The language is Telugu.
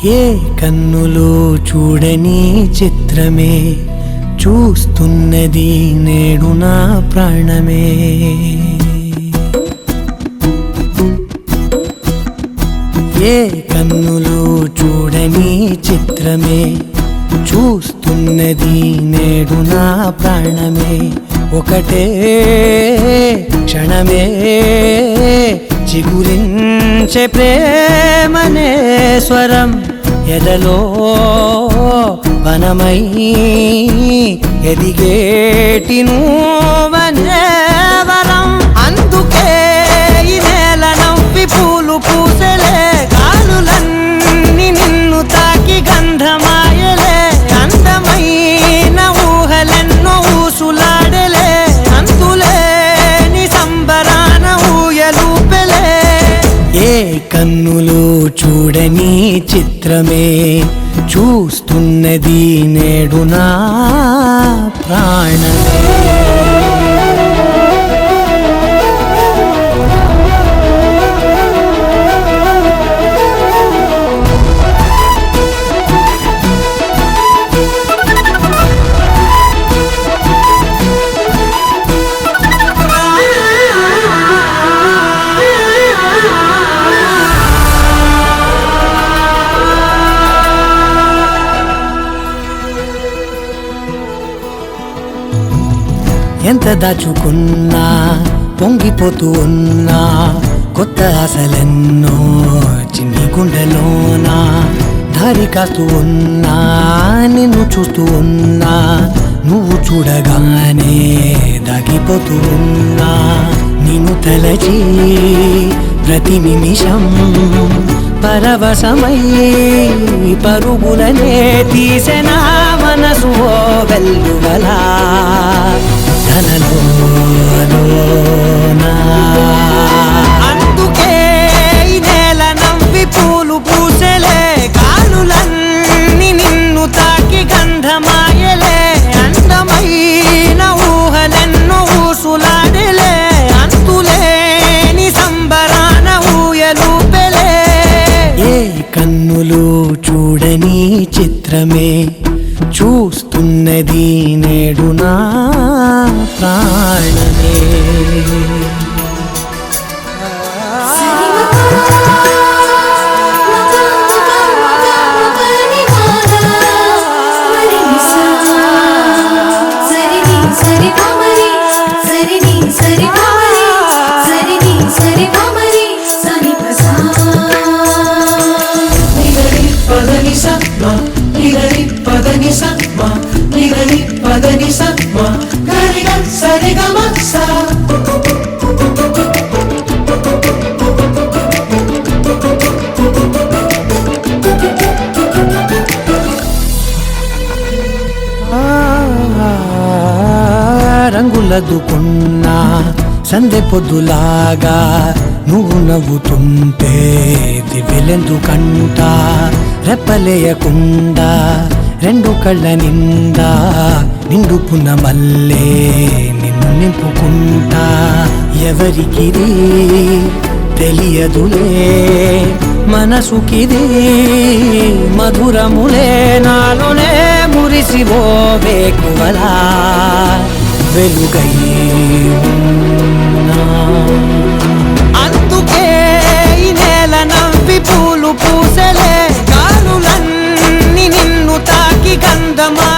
ఏ కన్నులు చూడని చిత్రమే చూస్తున్నది నేడు నా ప్రాణమే. ఏ కన్నులు చూడని చిత్రమే చూస్తున్నది నేడు నా ప్రాణమే. ఒకటే క్షణమే చిగురించే ప్రేమనే స్వరం ఎదలో వనమై ఎదిగేటి నువ్వనే వరం. అందుకే ఈ నేల నవ్వి పూలు పూసలే, గాలులన్నీ నిన్ను తాకి గంధమాయలే. అందమైన ఊహలెన్నో ఊసులాడలే, అంతులేని సంబరాన ఊయలూపెలే. ఏ కన్నులు చూడని చిత్రమే చూస్తున్నది నేడు నా ప్రాణమే. ఎంత దాచుకున్నా పొంగిపోతూ ఉన్నా, కొత్త ఆశలెన్నో చిన్ని గుండెలోనా. దారి కాస్తూ ఉన్నా, నిన్ను చూస్తూ ఉన్నా, నువ్వు చూడగానే దాగిపోతూ ఉన్నా. నిన్ను తలచి ప్రతి నిమిషం పరవశమై పరుగులనే తీసెనా మనసు ఓ వెల్లువలా. అందుకే ఈ నేల నవ్వి పూలు పూసలే, గాలులన్నీ నిన్ను తాకి గంధమాయలే. అందమైన ఊహలెన్నో ఊసులాడలే, అంతులేని సంబరాన ఊయలూపెలే. ఏ కన్నులు చూడని చిత్రమే చూస్తున్నది నేడు నా ప్రాణమే. రంగులదుకున్నా సందె పొద్దులాగా నువ్వు నవ్వుతుంటే దివ్వెలెందుకంట. రెప్పలేయకుండా రెండు కళ్ళ నిండా నిండుకున్న మల్లే నిన్ను నింపుకుంటా. ఎవరికిది తెలియదులే మనసుకిది మధురములే, నాలోనే మురిసివో వేకువలా వెలుగై ఉన్నా. అందుకే ఈ నేల నవ్వి పూలు పూసలే, గాలులన్నీ నిన్ను తాకి గంధమా